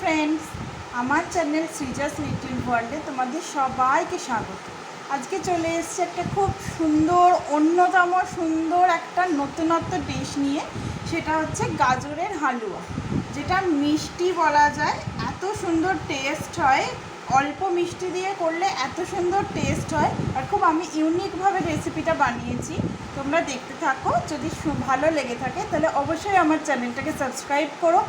Friends, আমার channel সৃজাস little ওয়ার্ল্ডে তোমাদের সবাইকে স্বাগত। আজকে চলে এসেছে একটা খুব সুন্দর, অন্যতম সুন্দর একটা নতুনত্ব ডিশ নিয়ে। সেটা হচ্ছে গাজরের হালুয়া, যেটা মিষ্টি বলা যায়। এত সুন্দর টেস্ট হয়, অল্প মিষ্টি দিয়ে করলে এত সুন্দর টেস্ট হয়। আর খুব আমি ইউনিকভাবে রেসিপিটা বানিয়েছি। তোমরা দেখতে থাকো, যদি ভালো লেগে থাকে তাহলে অবশ্যই আমার চ্যানেলটাকে সাবস্ক্রাইব করো।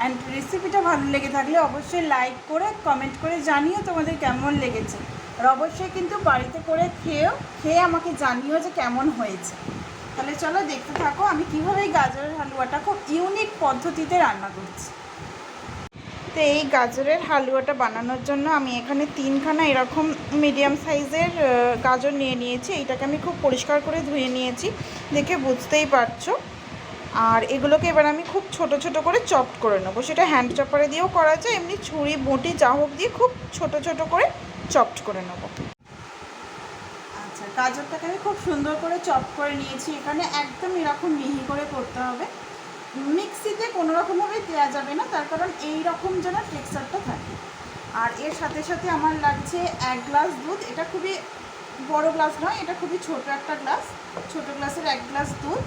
অ্যান্ড রেসিপিটা ভালো লেগে থাকলে অবশ্যই লাইক করে কমেন্ট করে জানিও তোমাদের কেমন লেগেছে। আর অবশ্যই কিন্তু বাড়িতে করে খেয়ে আমাকে জানিও যে কেমন হয়েছে। তাহলে চলো দেখতে থাকো আমি কীভাবে এই গাজরের হালুয়াটা খুব ইউনিক পদ্ধতিতে রান্না করছি। তো এই গাজরের হালুয়াটা বানানোর জন্য আমি এখানে 3খানা এরকম মিডিয়াম সাইজের গাজর নিয়ে নিয়েছি। এইটাকে আমি খুব পরিষ্কার করে ধুয়ে নিয়েছি, দেখে বুঝতেই পারছো। আর এগুলোকে এবার আমি খুব ছোট ছোট করে চপড করে নেবো। সেটা হ্যান্ড চপারে দিয়েও করা যায়, এমনি ছুরি বটি যা হোক দিয়ে খুব ছোট ছোট করে চপড করে নেবো। আচ্ছা, গাজরটাকে আমি খুব সুন্দর করে চপ করে নিয়েছি। এখানে একদম এরকম মিহি করে করতে হবে, মিক্সিতে কোনো রকমভাবে দেওয়া যাবে না, তার কারণ এই রকম যেন টেক্সচারটা থাকে। আর এর সাথে সাথে আমার লাগছে 1 গ্লাস দুধ। এটা খুবই বড় গ্লাস নয়, এটা খুবই ছোট একটা গ্লাস, ছোট গ্লাসের 1 গ্লাস দুধ।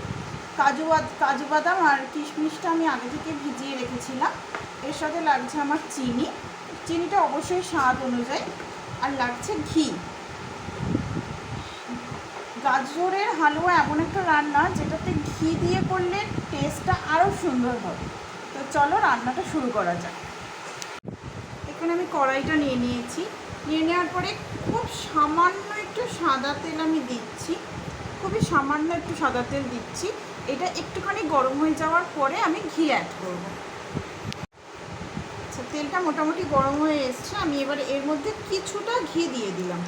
কাজু বাদাম আর কিশমিশটা আমি আগে থেকে ভিজিয়ে রেখেছিলাম। এর সাথে লাগছে আমার চিনিটা অবশ্যই স্বাদ অনুযায়ী। আর লাগছে ঘি। গাজরের হালুয়া এমন একটা রান্না যেটাতে ঘি দিয়ে করলে টেস্টটা আরও সুন্দর হবে। তো চলো রান্নাটা শুরু করা যাক। এখানে আমি কড়াইটা নিয়ে নিয়েছি। নিয়ে নেওয়ার পরে খুব সামান্য একটু সাদা তেল আমি দিচ্ছি, খুবই সামান্য একটু সাদা তেল দিচ্ছি। এটা একটুখানি গরম হয়ে যাওয়ার পরে আমি ঘি অ্যাড করব। আচ্ছা, তেলটা মোটামুটি গরম হয়ে এসছে। আমি এবার এর মধ্যে কিছুটা ঘি দিয়ে দিলাম,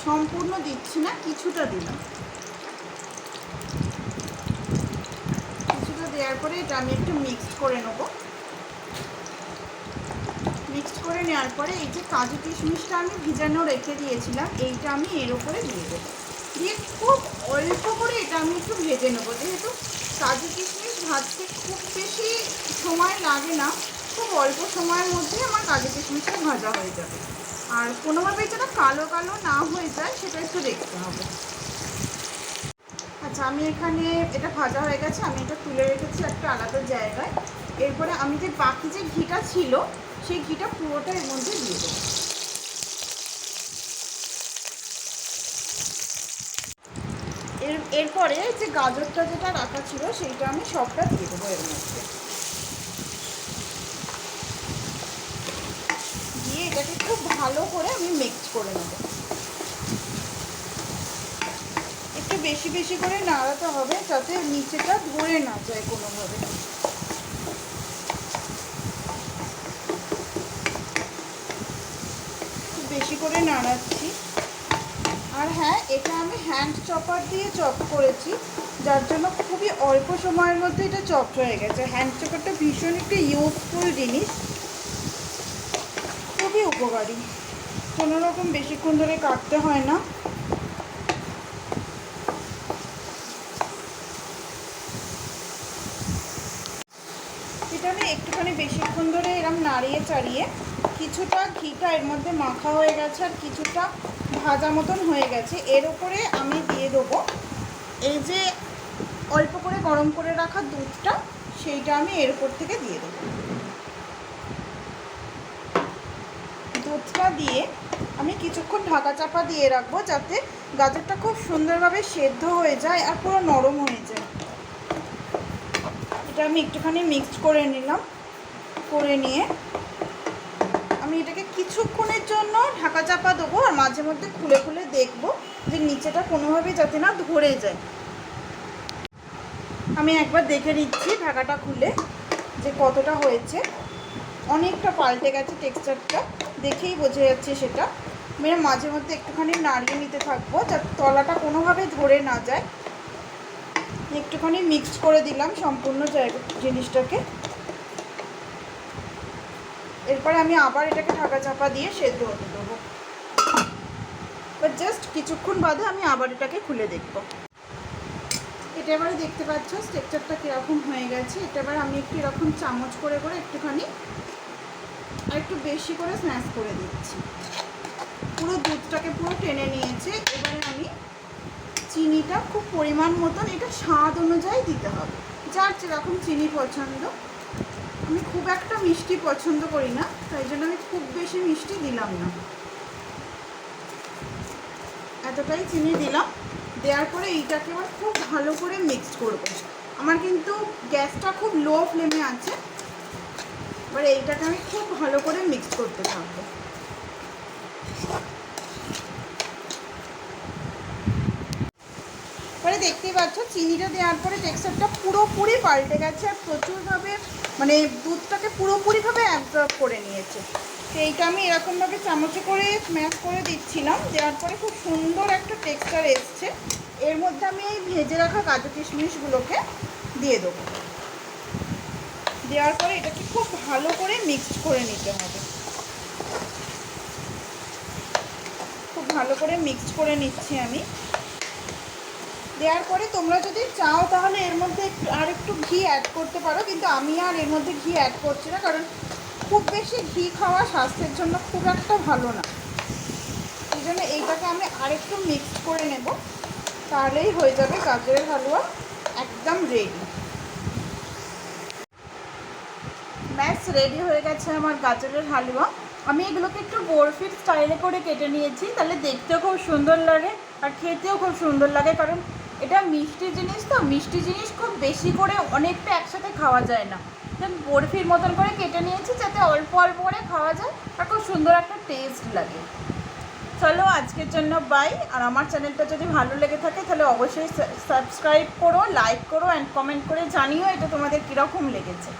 সম্পূর্ণ দিচ্ছি না, কিছুটা দিলাম। কিছুটা দেওয়ার পরে এটা আমি একটু মিক্সড করে নেব। মিক্সড করে নেওয়ার পরে এই যে কাজু কিশমিশটা আমি ভিজানো রেখে দিয়েছিলাম, এইটা আমি এর উপরে দিয়ে দেবো। দিয়ে খুব অল্প করে এটা আমি একটু ভেজে নেবো। যেহেতু কাজু কিশমিশ ভাজতে খুব বেশি সময় লাগে না, খুব অল্প সময়ের মধ্যে আমার কাজু কিশমিশটা ভাজা হয়ে যাবে। আর কোনোভাবেই যেন কালো কালো না হয়ে যায় সেটা একটু দেখতে হবে। আচ্ছা, আমি এখানে এটা ভাজা হয়ে গেছে, আমি এটা তুলে রেখেছি একটা আলাদা জায়গায়। এরপরে আমি যে বাকি যে ঘিটা ছিল সেই ঘিটা পুরোটা এর মধ্যে দিয়ে দেবো। এরপরে যে গাজরটা যেটা রাখা ছিল সেইটা আমি সবটা দিয়ে দেবো এর মধ্যে। দিয়ে এটাকে খুব ভালো করে আমি মিক্স করে নেব। একটু বেশি বেশি করে নাড়াতে হবে যাতে নিচেটা ধরে না যায় কোনোভাবে। খুব বেশি করে নাড়াচ্ছি। আর হ্যাঁ, এটা আমি হ্যান্ড চপার দিয়ে চপ করেছি, যার জন্য খুবই অল্প সময়ের মধ্যে এটা চপ হয়ে গেছে। হ্যান্ড চপারটা ভীষণ একটি ইউজফুল জিনিস, খুবই উপকারী, কোনো রকম বেশিক্ষণ ধরে কাটতে হয় না। এটা আমি একটুখানি বেশিক্ষণ ধরে এরকম নাড়িয়ে চাড়িয়ে কিছুটা ঘিটা এর মধ্যে মাখা হয়ে গেছে আর কিছুটা ভাজা মতন হয়ে গেছে। এর উপরে আমি দিয়ে দেবো এই যে অল্প করে গরম করে রাখা দুধটা, সেইটা আমি এর উপর থেকে দিয়ে দেবো। দুধটা দিয়ে আমি কিছুক্ষণ ঢাকা চাপা দিয়ে রাখবো যাতে গাজরটা খুব সুন্দরভাবে সেদ্ধ হয়ে যায় আর পুরো নরম হয়ে যায়। এটা আমি একটুখানি মিক্সড করে নিলাম। করে নিয়ে আমি এটাকে কিছুক্ষণের জন্য ঢাকা চাপা দেবো আর মাঝে মধ্যে খুলে খুলে দেখবো যে নিচেটা কোনোভাবেই যাতে না ধরে যায়। আমি একবার দেখে নিচ্ছি ঢাকাটা খুলে যে কতটা হয়েছে। অনেকটা পাল্টে গেছে টেক্সচারটা, দেখেই বোঝা যাচ্ছে সেটা। আমি মাঝে মধ্যে একটুখানি নাড়িয়ে নিতে থাকবো যাতে তলাটা কোনোভাবেই ধরে না যায়। একটুখানি মিক্সড করে দিলাম সম্পূর্ণ জিনিসটাকে। এরপরে আমি আবার এটাকে ঢাকা চাপা দিয়ে সেদ্ধ হতে দেবো। বাট জাস্ট কিছুক্ষণ বাদে আমি আবার এটাকে খুলে দেখব। এটা এবারে দেখতে পাচ্ছ টেক্সচারটা কীরকম হয়ে গেছে। এটা এবার আমি একটু এরকম চামচ করে করে একটুখানি আর একটু বেশি করে স্ম্যাশ করে দিচ্ছি। পুরো দুধটাকে পুরো টেনে নিয়েছে। এবারে আমি চিনিটা খুব পরিমাণ মতন, এটা স্বাদ অনুযায়ী দিতে হবে, যার যেরকম চিনি পছন্দ। আমি খুব একটা মিষ্টি পছন্দ করি না, তাই জন্য আমি খুব বেশি মিষ্টি দিলাম না, এতটাই চিনি দিলাম। দেওয়ার পরে এইটাকে আবার খুব ভালো করে মিক্স করবো। আমার কিন্তু গ্যাসটা খুব লো ফ্লেমে আছে। এবার এইটাকে আমি খুব ভালো করে মিক্স করতে থাকবো। এবারে দেখতেই পাচ্ছ চিনিটা দেওয়ার পরে টেক্সচারটা পুরোপুরি পাল্টে গেছে, আর প্রচুরভাবে মানে দুধটাকে পুরোপুরিভাবে অ্যাবজর্ব করে নিয়েছে। তো এইটা আমি এরকমভাবে চামচে করে স্ম্যাশ করে দিচ্ছিলাম। দেওয়ার পরে খুব সুন্দর একটা টেক্সচার এসছে। এর মধ্যে আমি এই ভেজে রাখা কাজু কিশমিশগুলোকে দিয়ে দেবো। দেওয়ার পরে এটাকে খুব ভালো করে মিক্সড করে নিতে হবে। খুব ভালো করে মিক্সড করে নিচ্ছি আমি। দেওয়ার পরে তোমরা যদি চাও তাহলে এর মধ্যে আর একটু ঘি অ্যাড করতে পারো, কিন্তু আমি আর এর মধ্যে ঘি অ্যাড করছি না, কারণ খুব বেশি ঘি খাওয়া স্বাস্থ্যের জন্য খুব একটা ভালো না। এই জন্য এইটাকে আমি আরেকটু মিক্সড করে নেব, তাহলেই হয়ে যাবে গাজরের হালুয়া একদম রেডি। ব্যাস রেডি হয়ে গেছে আমার গাজরের হালুয়া। আমি এগুলোকে একটু বরফির স্টাইলে করে কেটে নিয়েছি, তাহলে দেখতেও খুব সুন্দর লাগে আর খেতেও খুব সুন্দর লাগে, কারণ এটা মিষ্টি জিনিস, তো মিষ্টি জিনিস খুব বেশি করে অনেকটা একসাথে খাওয়া যায় না। বরফির মতন করে কেটে নিয়েছি যাতে অল্প অল্প করে খাওয়া যায় আর খুব সুন্দর একটা টেস্ট লাগে। চলো আজকের জন্য বাই। আর আমার চ্যানেলটা যদি ভালো লেগে থাকে তাহলে অবশ্যই সাবস্ক্রাইব করো, লাইক করো অ্যান্ড কমেন্ট করে জানিও এটা তোমাদের কীরকম লেগেছে।